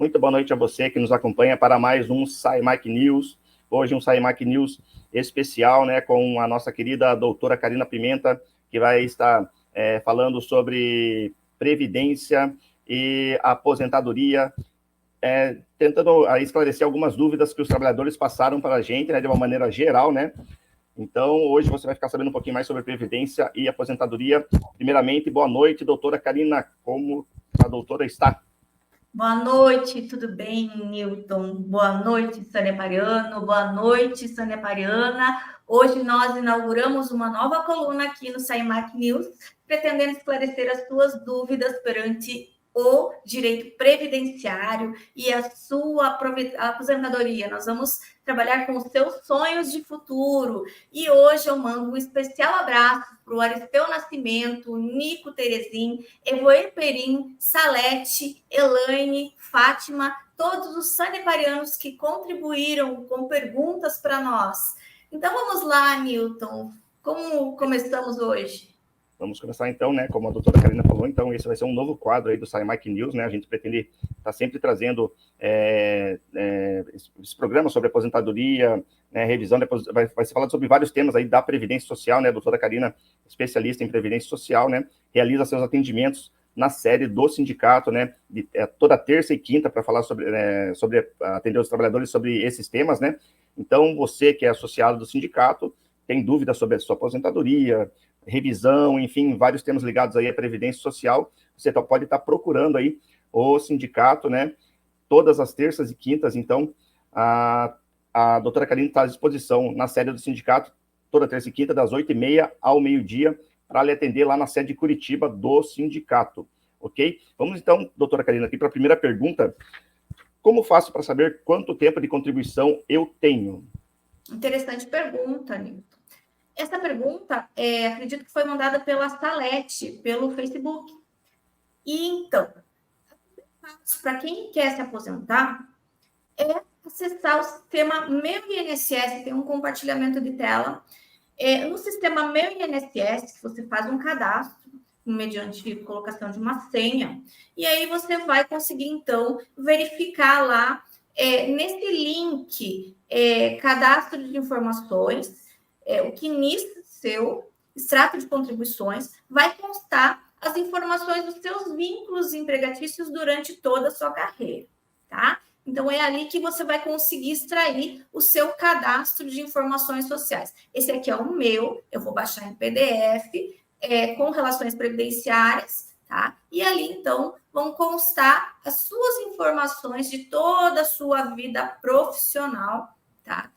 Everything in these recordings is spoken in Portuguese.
muito boa noite a você que nos acompanha para mais um SciMac News. Hoje um SciMac News especial, né, com a nossa querida doutora Karina Pimenta, que vai estar falando sobre previdência e aposentadoria, tentando esclarecer algumas dúvidas que os trabalhadores passaram para a gente, né, de uma maneira geral, né? Então, hoje você vai ficar sabendo um pouquinho mais sobre previdência e aposentadoria. Primeiramente, boa noite, doutora Karina. Como a doutora está? Boa noite, tudo bem, Newton? Boa noite, Sânia Pariano. Boa noite, Sânia Pariana. Hoje nós inauguramos uma nova coluna aqui no SciMac News, pretendendo esclarecer as suas dúvidas perante o direito previdenciário e a sua aposentadoria. Nós vamos trabalhar com os seus sonhos de futuro. E hoje eu mando um especial abraço para o Aristeu Nascimento, Nico Terezin, Evoer Perim, Salete, Elaine, Fátima, todos os saneparianos que contribuíram com perguntas para nós. Então vamos lá, Newton. Como começamos hoje? Vamos começar então, né, como a doutora Karina falou, então esse vai ser um novo quadro aí do SciMac News, né, a gente pretende estar sempre trazendo esse programa sobre aposentadoria, né, revisão, vai ser falado sobre vários temas aí da Previdência Social, né, a doutora Karina, especialista em Previdência Social, né, realiza seus atendimentos na sede do sindicato, né, toda terça e quinta para falar sobre atender os trabalhadores sobre esses temas, né, então você que é associado do sindicato, tem dúvidas sobre a sua aposentadoria, revisão, enfim, vários temas ligados aí à Previdência Social, você pode estar procurando aí o sindicato, né, todas as terças e quintas, então, a doutora Karine está à disposição na sede do sindicato, toda terça e quinta, das 8h30 ao meio-dia, para lhe atender lá na sede de Curitiba do sindicato, ok? Vamos então, doutora Karine, aqui para a primeira pergunta. Como faço para saber quanto tempo de contribuição eu tenho? Interessante pergunta, Nilton. Essa pergunta, acredito que foi mandada pela Salete, pelo Facebook. E então, para quem quer se aposentar, é acessar o sistema Meu INSS, tem um compartilhamento de tela. No sistema Meu INSS, você faz um cadastro, mediante colocação de uma senha, e aí você vai conseguir, então, verificar lá, nesse link, cadastro de informações, o CNIS seu, extrato de contribuições, vai constar as informações dos seus vínculos empregatícios durante toda a sua carreira, tá? Então, é ali que você vai conseguir extrair o seu cadastro de informações sociais. Esse aqui é o meu, eu vou baixar em PDF, com relações previdenciárias, tá? E ali, então, vão constar as suas informações de toda a sua vida profissional, tá?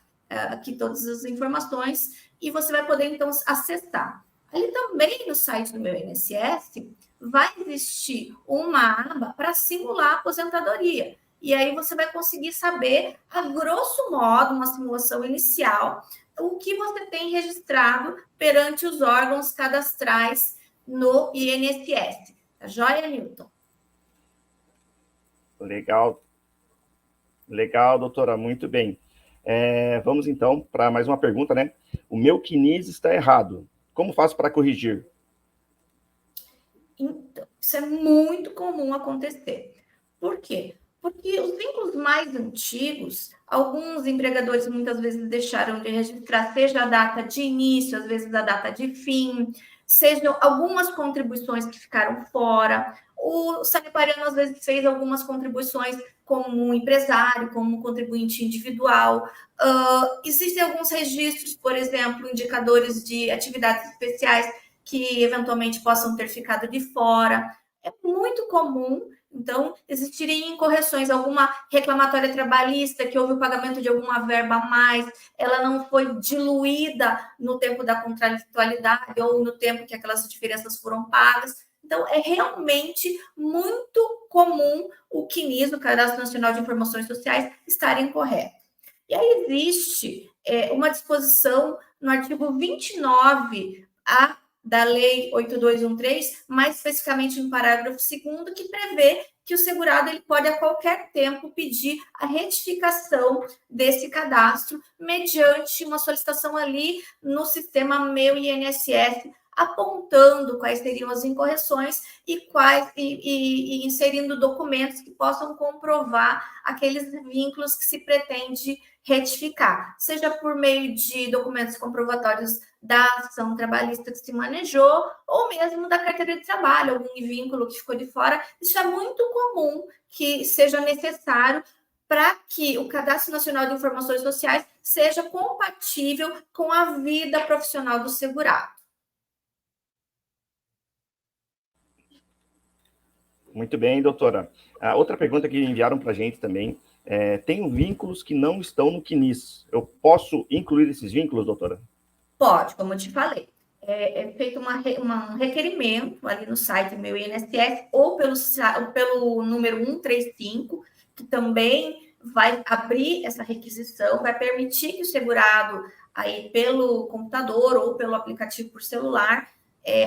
Aqui todas as informações, e você vai poder, então, acessar. Ali também no site do meu INSS vai existir uma aba para simular a aposentadoria. E aí você vai conseguir saber, a grosso modo, uma simulação inicial, o que você tem registrado perante os órgãos cadastrais no INSS. Tá joia, Newton? Legal, doutora, muito bem. Vamos então para mais uma pergunta, né? O meu CNIS está errado. Como faço para corrigir? Então, isso é muito comum acontecer. Por quê? Porque os vínculos mais antigos, alguns empregadores muitas vezes deixaram de registrar, seja a data de início, às vezes a data de fim, sejam algumas contribuições que ficaram fora. O sanepariano, às vezes, fez algumas contribuições como um empresário, como um contribuinte individual. Existem alguns registros, por exemplo, indicadores de atividades especiais que eventualmente possam ter ficado de fora. É muito comum, então, existiriam incorreções, alguma reclamatória trabalhista, que houve o pagamento de alguma verba a mais, ela não foi diluída no tempo da contratualidade ou no tempo que aquelas diferenças foram pagas. Então, é realmente muito comum o CNIS, o Cadastro Nacional de Informações Sociais, estar incorreto. E aí existe uma disposição no artigo 29A da Lei 8213, mais especificamente no parágrafo 2º, que prevê que o segurado ele pode a qualquer tempo pedir a retificação desse cadastro mediante uma solicitação ali no sistema Meu INSS, apontando quais seriam as incorreções e inserindo documentos que possam comprovar aqueles vínculos que se pretende retificar, seja por meio de documentos comprovatórios da ação trabalhista que se manejou, ou mesmo da carteira de trabalho, algum vínculo que ficou de fora. Isso é muito comum que seja necessário para que o Cadastro Nacional de Informações Sociais seja compatível com a vida profissional do segurado. Muito bem, doutora. A outra pergunta que enviaram para a gente também, tenho vínculos que não estão no CNIS. Eu posso incluir esses vínculos, doutora? Pode, como eu te falei. É feito um requerimento ali no site Meu INSS ou pelo número 135, que também vai abrir essa requisição, vai permitir que o segurado, aí pelo computador ou pelo aplicativo por celular,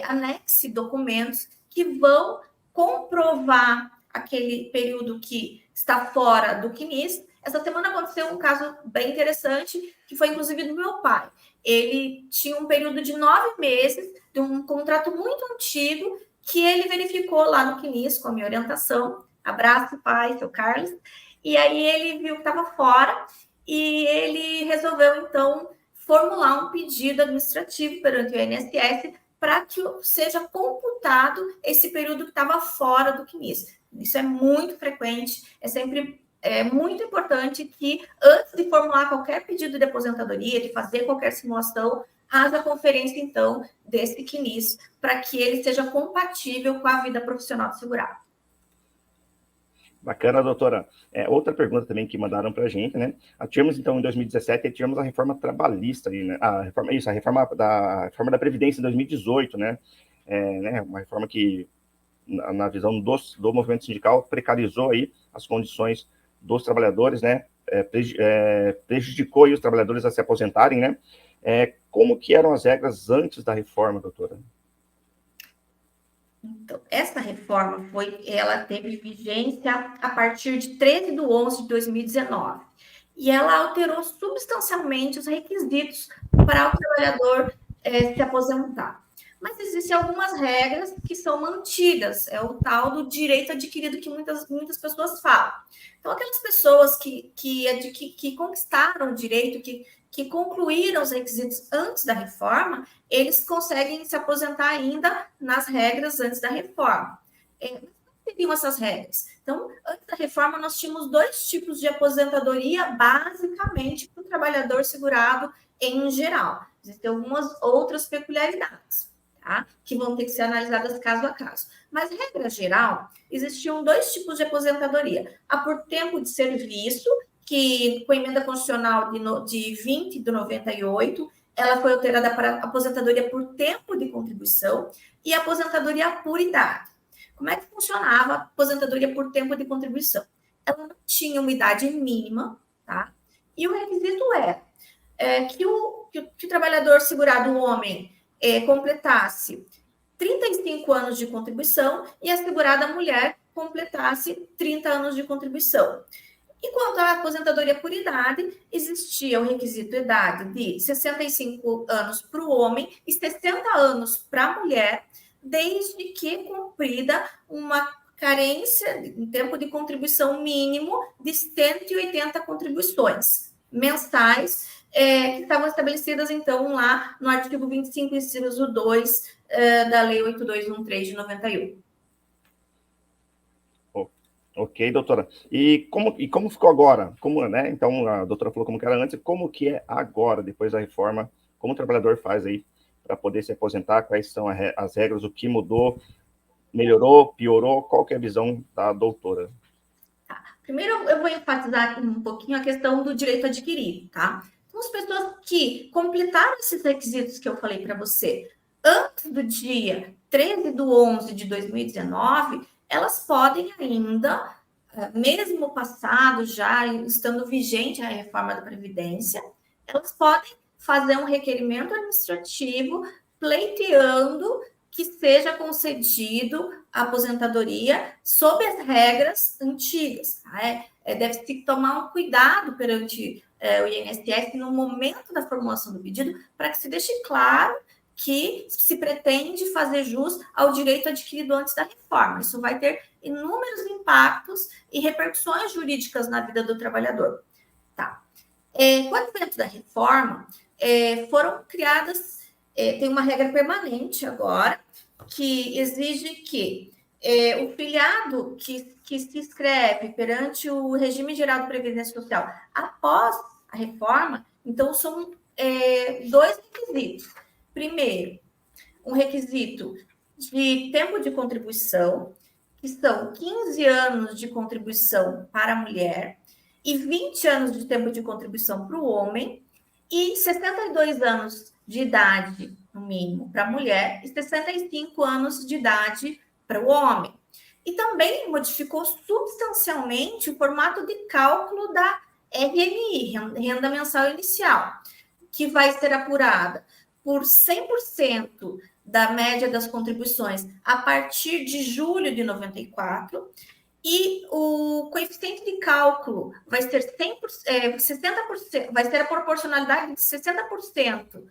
anexe documentos que vão comprovar aquele período que está fora do CNIS. Essa semana aconteceu um caso bem interessante, que foi inclusive do meu pai. Ele tinha um período de 9 meses, de um contrato muito antigo, que ele verificou lá no CNIS, com a minha orientação. Abraço, pai, seu Carlos. E aí ele viu que estava fora e ele resolveu, então, formular um pedido administrativo perante o INSS para que seja computado esse período que estava fora do CNIS. Isso é muito frequente, é muito importante que, antes de formular qualquer pedido de aposentadoria, de fazer qualquer simulação, haja conferência, então, desse CNIS, para que ele seja compatível com a vida profissional do segurado. Bacana, doutora. Outra pergunta também que mandaram para a gente, né? Tivemos, então, em 2017, tivemos a reforma trabalhista, né? A reforma da Previdência em 2018, né? Uma reforma que, na visão do movimento sindical, precarizou aí as condições dos trabalhadores, né? Prejudicou aí os trabalhadores a se aposentarem, né? Como que eram as regras antes da reforma, doutora? Então, essa reforma ela teve vigência a partir de 13/11/2019 e ela alterou substancialmente os requisitos para o trabalhador se aposentar. Mas existem algumas regras que são mantidas, é o tal do direito adquirido que muitas pessoas falam. Então, aquelas pessoas que conquistaram o direito, que concluíram os requisitos antes da reforma, eles conseguem se aposentar ainda nas regras antes da reforma. Quais seriam essas regras? Então, antes da reforma, nós tínhamos 2 tipos de aposentadoria, basicamente, para o trabalhador segurado em geral. Existem algumas outras peculiaridades, tá? Que vão ter que ser analisadas caso a caso. Mas, regra geral, existiam 2 tipos de aposentadoria. A por tempo de serviço, que com a emenda constitucional de 20 de 98, ela foi alterada para aposentadoria por tempo de contribuição e aposentadoria por idade. Como é que funcionava a aposentadoria por tempo de contribuição? Ela não tinha uma idade mínima, tá? E o requisito que o trabalhador segurado, o homem, completasse 35 anos de contribuição e a segurada mulher completasse 30 anos de contribuição. E quanto à aposentadoria por idade, existia o requisito de idade de 65 anos para o homem e 60 anos para a mulher, desde que cumprida uma carência em tempo de contribuição mínimo de 180 contribuições mensais, que estavam estabelecidas, então, lá no artigo 25, inciso 2, da Lei 8213 de 91. Ok, doutora. E como ficou agora? Né? Então, a doutora falou como que era antes, como que é agora, depois da reforma? Como o trabalhador faz aí para poder se aposentar? Quais são as regras? O que mudou? Melhorou? Piorou? Qual que é a visão da doutora? Tá. Primeiro, eu vou enfatizar um pouquinho a questão do direito adquirido, tá? Então, as pessoas que completaram esses requisitos que eu falei para você antes do dia 13/11/2019, elas podem ainda, mesmo passado já, estando vigente a reforma da Previdência, elas podem fazer um requerimento administrativo pleiteando que seja concedido a aposentadoria sob as regras antigas. Tá? Deve-se tomar um cuidado perante o INSS no momento da formulação do pedido, para que se deixe claro que se pretende fazer jus ao direito adquirido antes da reforma. Isso vai ter inúmeros impactos e repercussões jurídicas na vida do trabalhador. Tá. Com o advento da reforma, foram criadas, tem uma regra permanente agora, que exige que o filiado que se inscreve perante o regime geral de previdência social após a reforma, então são 2 requisitos. Primeiro, um requisito de tempo de contribuição, que são 15 anos de contribuição para a mulher e 20 anos de tempo de contribuição para o homem e 62 anos de idade, no mínimo, para a mulher e 65 anos de idade para o homem. E também modificou substancialmente o formato de cálculo da RMI, Renda Mensal Inicial, que vai ser apurada por 100% da média das contribuições a partir de julho de 94, e o coeficiente de cálculo vai ser 60%, vai ser a proporcionalidade de 60%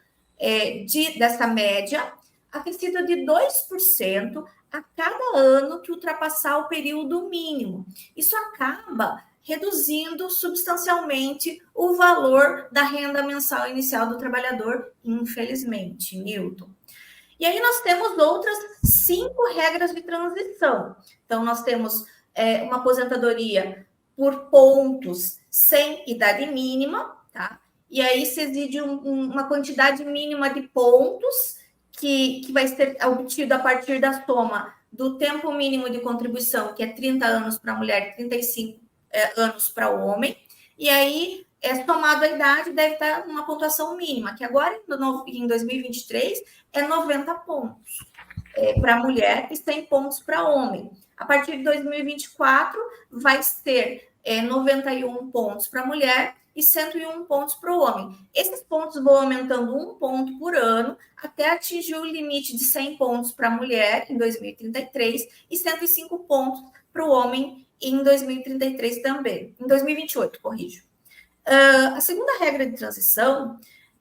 dessa média, acrescido de 2% a cada ano que ultrapassar o período mínimo. Isso acaba reduzindo substancialmente o valor da renda mensal inicial do trabalhador, infelizmente, Newton. E aí nós temos outras 5 regras de transição. Então, nós temos uma aposentadoria por pontos sem idade mínima, tá? E aí se exige uma quantidade mínima de pontos que vai ser obtido a partir da soma do tempo mínimo de contribuição, que é 30 anos para a mulher e 35 anos para o homem, e aí somado a idade deve estar uma pontuação mínima, que agora em 2023 é 90 pontos para a mulher e 100 pontos para o homem. A partir de 2024 vai ser 91 pontos para a mulher e 101 pontos para o homem. Esses pontos vão aumentando 1 ponto por ano até atingir o limite de 100 pontos para a mulher em 2033 e 105 pontos para o homem em 2033 também. Em 2028, corrijo. A segunda regra de transição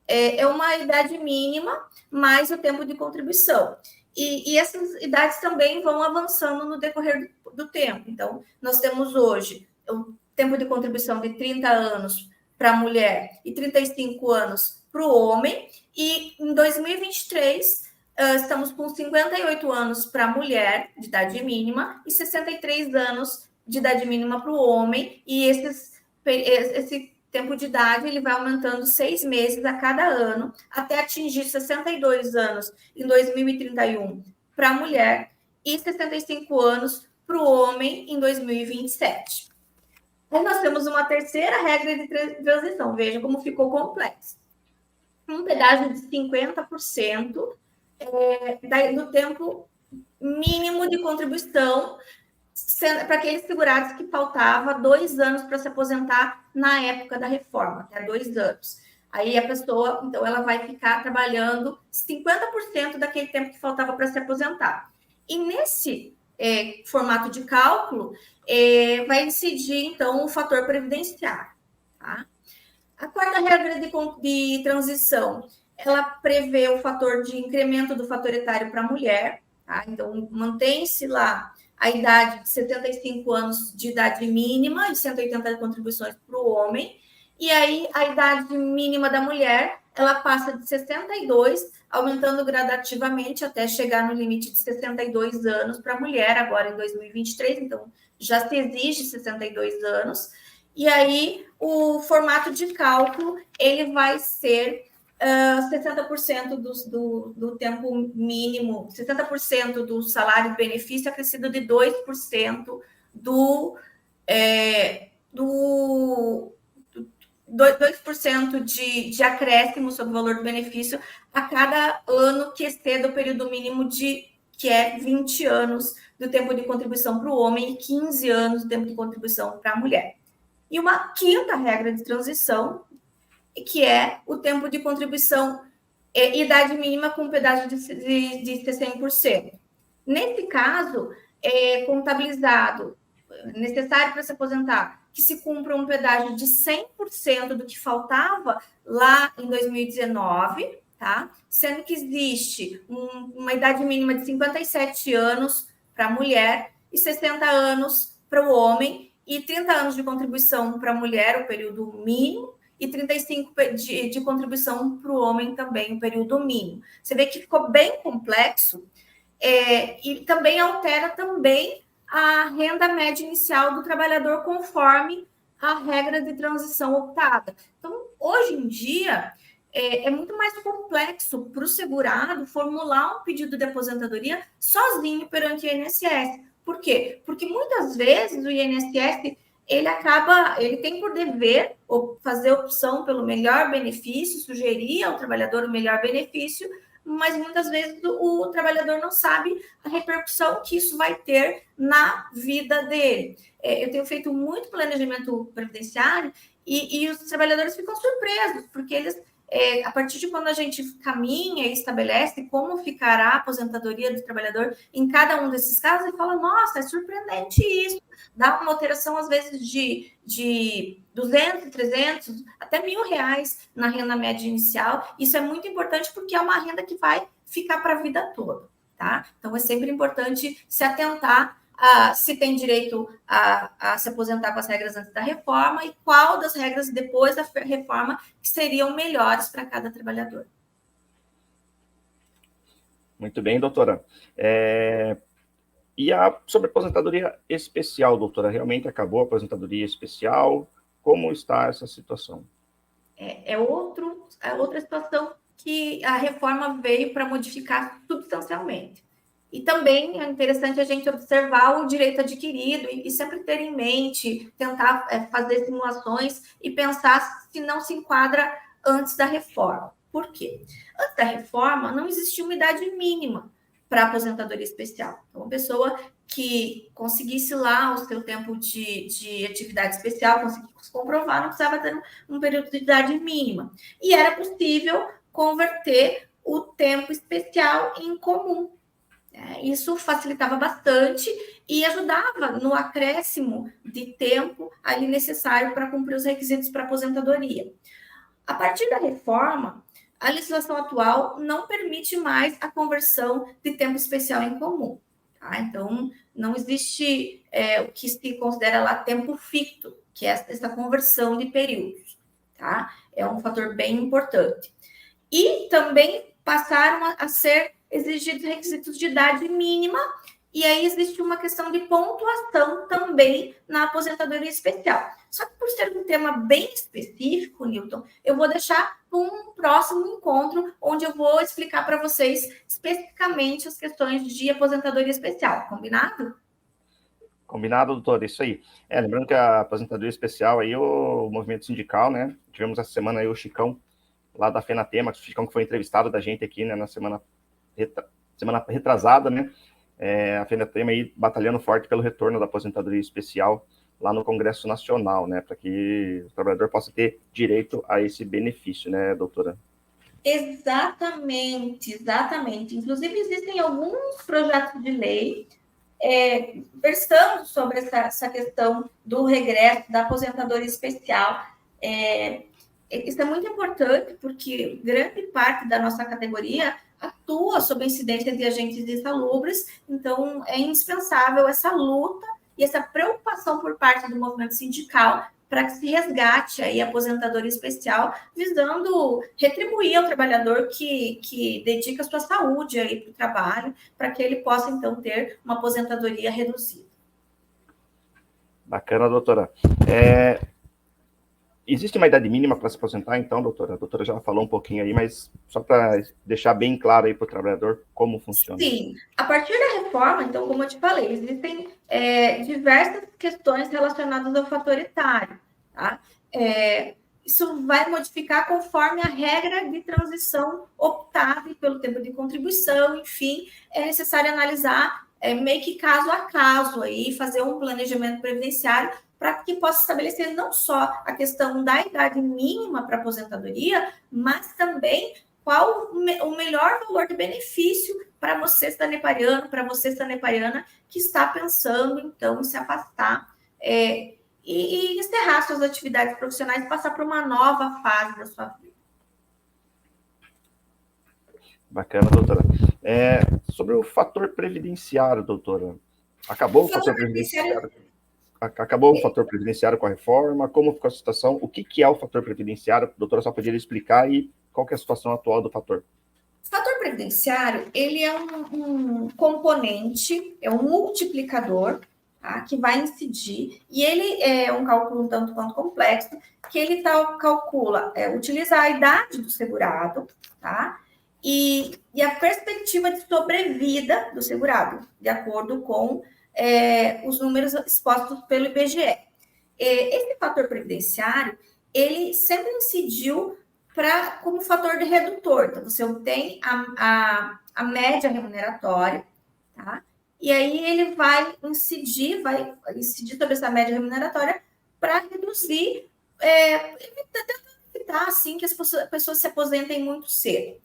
é uma idade mínima mais o tempo de contribuição. E essas idades também vão avançando no decorrer do tempo. Então, nós temos hoje o tempo de contribuição de 30 anos para a mulher e 35 anos para o homem. E em 2023, estamos com 58 anos para a mulher, de idade mínima, e 63 anos de idade mínima para o homem. E esse tempo de idade ele vai aumentando 6 meses a cada ano, até atingir 62 anos em 2031 para a mulher e 65 anos para o homem em 2027. Aí nós temos uma terceira regra de transição, veja como ficou complexo. Um pedágio de 50% do tempo mínimo de contribuição para aqueles segurados que faltava 2 anos para se aposentar na época da reforma, até 2 anos. Aí a pessoa, então, ela vai ficar trabalhando 50% daquele tempo que faltava para se aposentar. E nesse formato de cálculo, vai incidir, então, o fator previdenciário. Tá? A quarta regra de transição, ela prevê o fator de incremento do fator etário para a mulher. Tá? Então, mantém-se lá a idade de 75 anos de idade mínima e 180 contribuições para o homem. E aí, a idade mínima da mulher, ela passa de 62, aumentando gradativamente até chegar no limite de 62 anos para a mulher, agora em 2023. Então, já se exige 62 anos. E aí, o formato de cálculo, ele vai ser 60% do tempo mínimo, 60% do salário de benefício acrescido de 2% do 2% de acréscimo sobre o valor do benefício a cada ano que exceda o período mínimo que é 20 anos do tempo de contribuição para o homem e 15 anos do tempo de contribuição para a mulher. E uma quinta regra de transição, que é o tempo de contribuição, idade mínima com pedágio de 100%. Nesse caso, é contabilizado, necessário para se aposentar, que se cumpra um pedágio de 100% do que faltava lá em 2019, tá? Sendo que existe uma idade mínima de 57 anos para a mulher e 60 anos para o homem, e 30 anos de contribuição para a mulher, o período mínimo, e 35 de contribuição para o homem também, o período mínimo. Você vê que ficou bem complexo, e também altera também a renda média inicial do trabalhador conforme a regra de transição optada. Então, hoje em dia, é muito mais complexo para o segurado formular um pedido de aposentadoria sozinho perante o INSS. Por quê? Porque muitas vezes o INSS ele tem por dever fazer opção pelo melhor benefício, sugerir ao trabalhador o melhor benefício, mas muitas vezes o trabalhador não sabe a repercussão que isso vai ter na vida dele. Eu tenho feito muito planejamento previdenciário e os trabalhadores ficam surpresos, porque eles, a partir de quando a gente caminha e estabelece como ficará a aposentadoria do trabalhador em cada um desses casos, ele fala, nossa, é surpreendente isso. Dá uma alteração, às vezes, de 200, 300, até R$1.000 na renda média inicial. Isso é muito importante porque é uma renda que vai ficar para a vida toda, tá? Então, é sempre importante se atentar se tem direito a se aposentar com as regras antes da reforma e qual das regras depois da reforma que seriam melhores para cada trabalhador. Muito bem, doutora. E sobre a aposentadoria especial, doutora, realmente acabou a aposentadoria especial? Como está essa situação? É outra situação que a reforma veio para modificar substancialmente. E também é interessante a gente observar o direito adquirido e sempre ter em mente, tentar fazer simulações e pensar se não se enquadra antes da reforma. Por quê? Antes da reforma, não existia uma idade mínima para aposentadoria especial. Então, uma pessoa que conseguisse lá o seu tempo de atividade especial, conseguisse comprovar, não precisava ter um período de idade mínima. E era possível converter o tempo especial em comum. Isso facilitava bastante e ajudava no acréscimo de tempo ali necessário para cumprir os requisitos para aposentadoria. A partir da reforma, a legislação atual não permite mais a conversão de tempo especial em comum. Tá? Então, não existe o que se considera lá tempo ficto, que é essa conversão de períodos. Tá? É um fator bem importante. E também passaram a ser exigidos requisitos de idade mínima, e aí existe uma questão de pontuação também na aposentadoria especial. Só que por ser um tema bem específico, Newton, eu vou deixar um próximo encontro onde eu vou explicar para vocês especificamente as questões de aposentadoria especial. Combinado? Combinado, doutor, isso aí. Lembrando que a aposentadoria especial aí, o movimento sindical, né? Tivemos essa semana aí o Chicão, lá da Fenatema, o Chicão que foi entrevistado da gente aqui, né, na semana retrasada, né? A Fenatema aí batalhando forte pelo retorno da aposentadoria especial lá no Congresso Nacional, né? Para que o trabalhador possa ter direito a esse benefício, né, doutora? Exatamente, exatamente. Inclusive, existem alguns projetos de lei versando sobre essa questão do regresso da aposentadoria especial. Isso é muito importante, porque grande parte da nossa categoria atua sob a incidência de agentes insalubres, então é indispensável essa luta e essa preocupação por parte do movimento sindical para que se resgate aí a aposentadoria especial, visando retribuir ao trabalhador que dedica sua saúde aí para o trabalho, para que ele possa, então, ter uma aposentadoria reduzida. Bacana, doutora. Existe uma idade mínima para se aposentar, então, doutora? A doutora já falou um pouquinho aí, mas só para deixar bem claro aí para o trabalhador como funciona. Sim, a partir da reforma, então, como eu te falei, existem diversas questões relacionadas ao fator etário, tá? Isso vai modificar conforme a regra de transição optada pelo tempo de contribuição, enfim, é necessário analisar meio que caso a caso aí, fazer um planejamento previdenciário para que possa estabelecer não só a questão da idade mínima para aposentadoria, mas também qual o melhor valor de benefício para você, sanepariano, para você, sanepariana, que está pensando, então, em se afastar e encerrar suas atividades profissionais e passar para uma nova fase da sua vida. Bacana, doutora. Sobre o fator previdenciário, doutora, acabou o fator previdenciário? Acabou o fator previdenciário com a reforma? Como ficou a situação? O que é o fator previdenciário? Doutora, só poderia explicar e qual que é a situação atual do fator? O fator previdenciário, ele é um componente, é um multiplicador, tá, que vai incidir, e ele é um cálculo um tanto quanto complexo, que ele calcula, utiliza a idade do segurado, tá, e a perspectiva de sobrevida do segurado, de acordo com os números expostos pelo IBGE. Esse fator previdenciário, ele sempre incidiu como fator de redutor. Então, você obtém a média remuneratória, tá? E aí ele vai incidir sobre essa média remuneratória para reduzir, evitar assim, que as pessoas se aposentem muito cedo.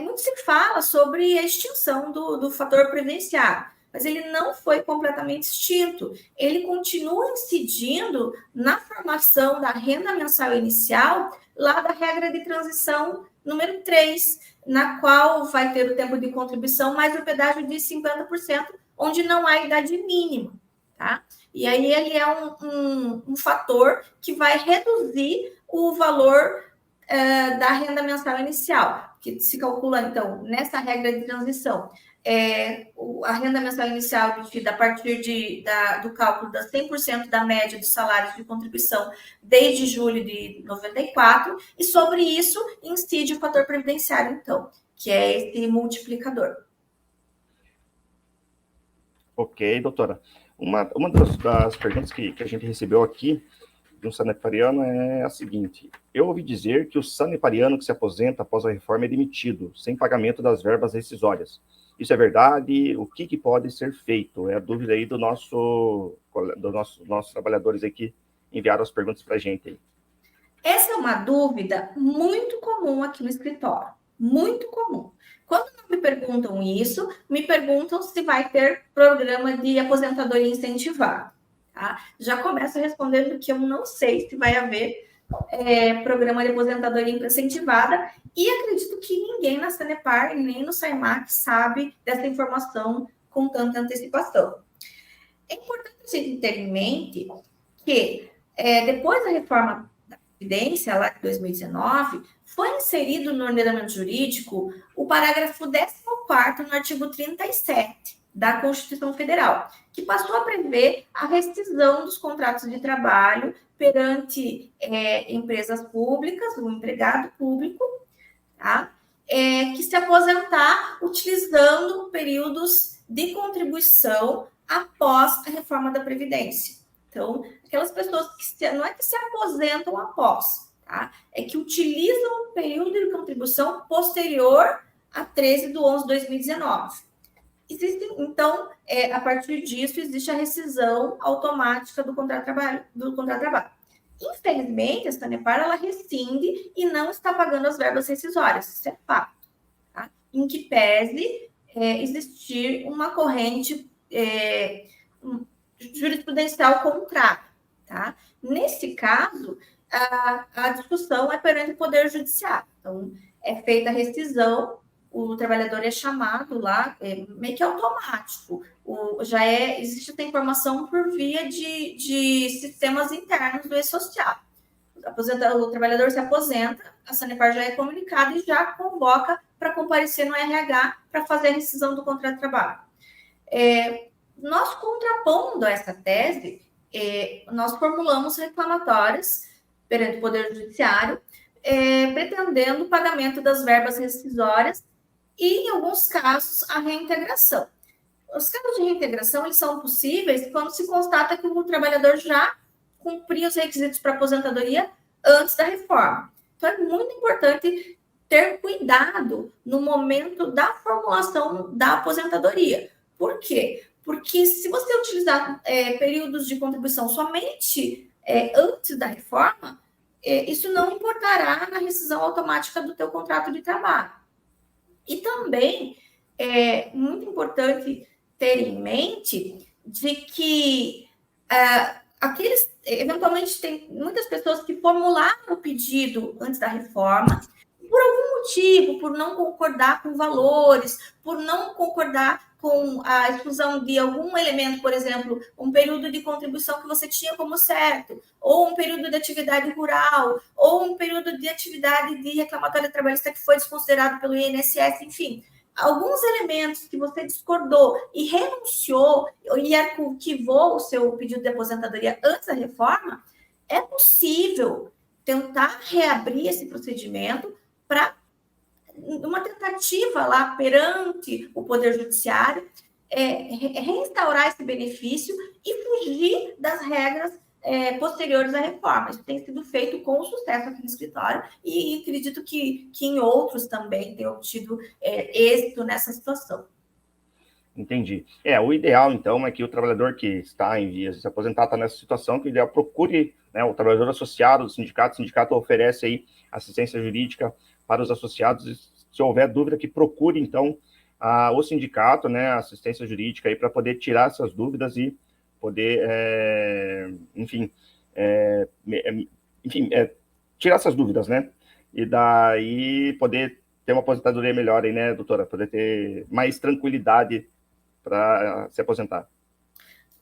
Muito se fala sobre a extinção do fator previdenciário, mas ele não foi completamente extinto. Ele continua incidindo na formação da renda mensal inicial, lá da regra de transição número 3, na qual vai ter o tempo de contribuição mais o pedágio de 50%, onde não há idade mínima, tá? E aí ele é um fator que vai reduzir o valor da renda mensal inicial, que se calcula, então, nessa regra de transição, a renda mensal inicial obtida a partir do cálculo das 100% da média dos salários de contribuição desde julho de 94, e sobre isso incide o fator previdenciário, então, que é esse multiplicador. Ok, doutora. Uma das perguntas que a gente recebeu aqui de um sanepariano é a seguinte: eu ouvi dizer que o sanepariano que se aposenta após a reforma é demitido, sem pagamento das verbas rescisórias. Isso é verdade? O que pode ser feito? É a dúvida aí dos nossos trabalhadores aí que enviaram as perguntas para a gente aí. Essa é uma dúvida muito comum aqui no escritório, muito comum. Quando me perguntam isso, me perguntam se vai ter programa de aposentadoria incentivada. Tá? Já começo respondendo que eu não sei se vai haver programa de aposentadoria incentivada, e acredito que ninguém na Sanepar nem no SAIMAC sabe dessa informação com tanta antecipação. É importante a gente ter em mente que depois da reforma da Previdência, lá de 2019, foi inserido no ordenamento jurídico o parágrafo 14º no artigo 37 da Constituição Federal, que passou a prever a rescisão dos contratos de trabalho perante empresas públicas, o empregado público, tá? Que se aposentar utilizando períodos de contribuição após a reforma da Previdência. Então, aquelas pessoas que não é que se aposentam após, tá? É que utilizam o período de contribuição posterior a 13/11/2019. Então, a partir disso, existe a rescisão automática do contrato de trabalho. Infelizmente, a Sanepar, ela rescinde e não está pagando as verbas rescisórias, isso é fato, tá? Em que pese existir uma corrente jurisprudencial contrária, tá? Nesse caso, a discussão é perante o Poder Judiciário. Então, é feita a rescisão, o trabalhador é chamado lá, meio que automático. Existe essa informação por via de sistemas internos do E-Social. O trabalhador se aposenta, a Sanepar já é comunicada e já convoca para comparecer no RH para fazer a rescisão do contrato de trabalho. Nós, contrapondo a essa tese, nós formulamos reclamatórios perante o Poder Judiciário, pretendendo o pagamento das verbas rescisórias e, em alguns casos, a reintegração. Os casos de reintegração eles são possíveis quando se constata que o trabalhador já cumpria os requisitos para aposentadoria antes da reforma. Então, é muito importante ter cuidado no momento da formulação da aposentadoria. Por quê? Porque se você utilizar períodos de contribuição somente antes da reforma, isso não importará na rescisão automática do teu contrato de trabalho. E também é muito importante ter em mente de que eventualmente tem muitas pessoas que formularam o pedido antes da reforma por algum motivo, por não concordar com valores, por não concordar com a exclusão de algum elemento, por exemplo, um período de contribuição que você tinha como certo, ou um período de atividade rural, ou um período de atividade de reclamatória trabalhista que foi desconsiderado pelo INSS, enfim, alguns elementos que você discordou e renunciou e arquivou o seu pedido de aposentadoria antes da reforma, é possível tentar reabrir esse procedimento para uma tentativa lá perante o Poder Judiciário, reinstaurar esse benefício e fugir das regras posteriores à reforma. Isso tem sido feito com sucesso aqui no escritório e acredito que em outros também tem obtido êxito nessa situação. Entendi. O ideal, então, é que o trabalhador que está em vias de se aposentar, está nessa situação, que ele procure, né, o trabalhador associado do sindicato. O sindicato oferece aí assistência jurídica para os associados. Se houver dúvida, que procure, então, o sindicato, né, a assistência jurídica aí para poder tirar essas dúvidas e poder, tirar essas dúvidas, né? E daí poder ter uma aposentadoria melhor aí, né, doutora? Poder ter mais tranquilidade para se aposentar.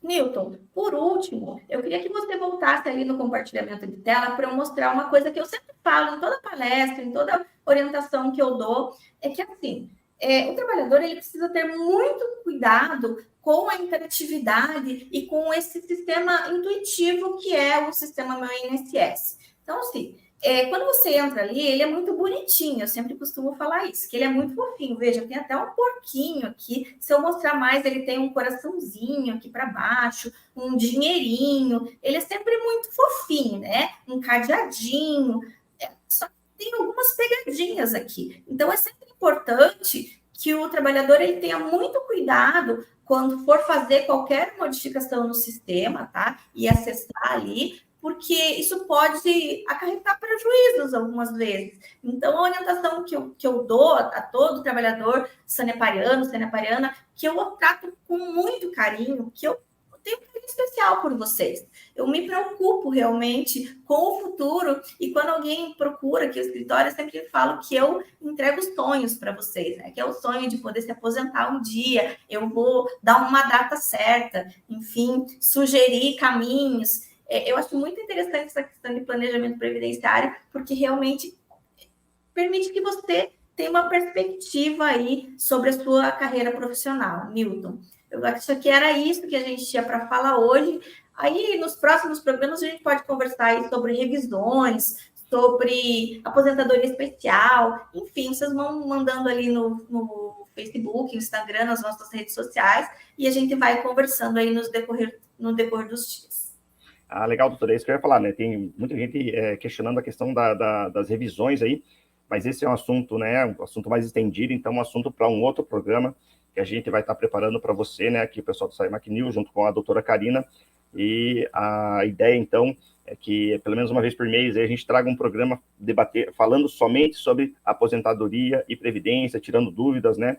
Newton, por último, eu queria que você voltasse ali no compartilhamento de tela para eu mostrar uma coisa que eu sempre falo em toda palestra, em toda orientação que eu dou, é que assim, o trabalhador ele precisa ter muito cuidado com a interatividade e com esse sistema intuitivo que é o sistema Meu INSS. Então, assim, quando você entra ali, ele é muito bonitinho, eu sempre costumo falar isso, que ele é muito fofinho. Veja, tem até um porquinho aqui. Se eu mostrar mais, ele tem um coraçãozinho aqui para baixo, um dinheirinho. Ele é sempre muito fofinho, né? Um cadeadinho. Só que tem algumas pegadinhas aqui. Então, é sempre importante que o trabalhador ele tenha muito cuidado quando for fazer qualquer modificação no sistema, tá? E acessar ali, porque isso pode acarretar prejuízos algumas vezes. Então, a orientação que eu dou a todo trabalhador sanepariana, que eu trato com muito carinho, que eu tenho um carinho especial por vocês. Eu me preocupo realmente com o futuro e quando alguém procura aqui o escritório, eu sempre falo que eu entrego sonhos para vocês, né? Que é o sonho de poder se aposentar um dia, eu vou dar uma data certa, enfim, sugerir caminhos. Eu acho muito interessante essa questão de planejamento previdenciário, porque realmente permite que você tenha uma perspectiva aí sobre a sua carreira profissional. Newton, eu acho que era isso que a gente tinha para falar hoje. Aí, nos próximos programas, a gente pode conversar aí sobre revisões, sobre aposentadoria especial, enfim, vocês vão mandando ali no Facebook, Instagram, nas nossas redes sociais, e a gente vai conversando aí no decorrer dos dias. Legal, doutora, é isso que eu ia falar, né? Tem muita gente questionando a questão das revisões aí, mas esse é um assunto, né? Um assunto mais estendido, então um assunto para um outro programa que a gente vai estar preparando para você, né? Aqui o pessoal do SciMac News, junto com a doutora Karina, e a ideia, então, é que pelo menos uma vez por mês aí, a gente traga um programa falando somente sobre aposentadoria e previdência, tirando dúvidas, né?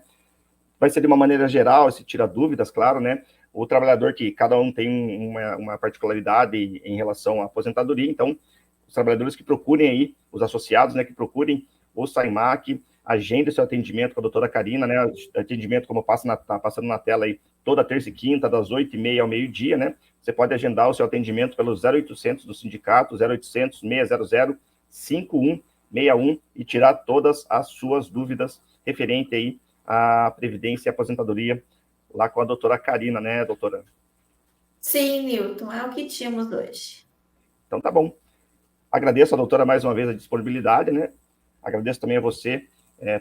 Vai ser de uma maneira geral, se tira dúvidas, claro, né? O trabalhador que cada um tem uma particularidade em relação à aposentadoria, então, os trabalhadores que procurem aí, os associados, né, que procurem o SciMac, agende seu atendimento com a doutora Karina, né, atendimento como tá passando na tela aí, toda terça e quinta, das 8h30 ao meio-dia, né, você pode agendar o seu atendimento pelo 0800 do sindicato, 0800 600 5161 e tirar todas as suas dúvidas referente aí à previdência e aposentadoria lá com a doutora Karina, né, doutora? Sim, Newton, é o que tínhamos hoje. Então tá bom. Agradeço a doutora mais uma vez a disponibilidade, né? Agradeço também a você,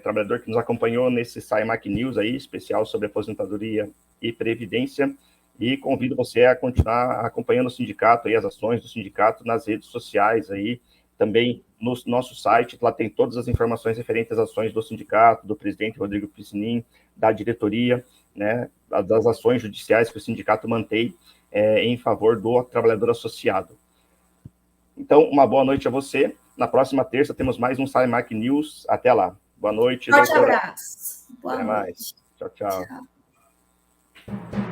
trabalhador que nos acompanhou nesse SciMac News aí, especial sobre aposentadoria e previdência, e convido você a continuar acompanhando o sindicato aí, as ações do sindicato nas redes sociais aí, também no nosso site, lá tem todas as informações referentes às ações do sindicato, do presidente Rodrigo Piscinin, da diretoria, né, das ações judiciais que o sindicato mantém em favor do trabalhador associado. Então, uma boa noite a você. Na próxima terça temos mais um SciMac News. Até lá. Boa noite, Forte doutora. abraço. Boa Até noite. mais. Tchau, tchau. Tchau.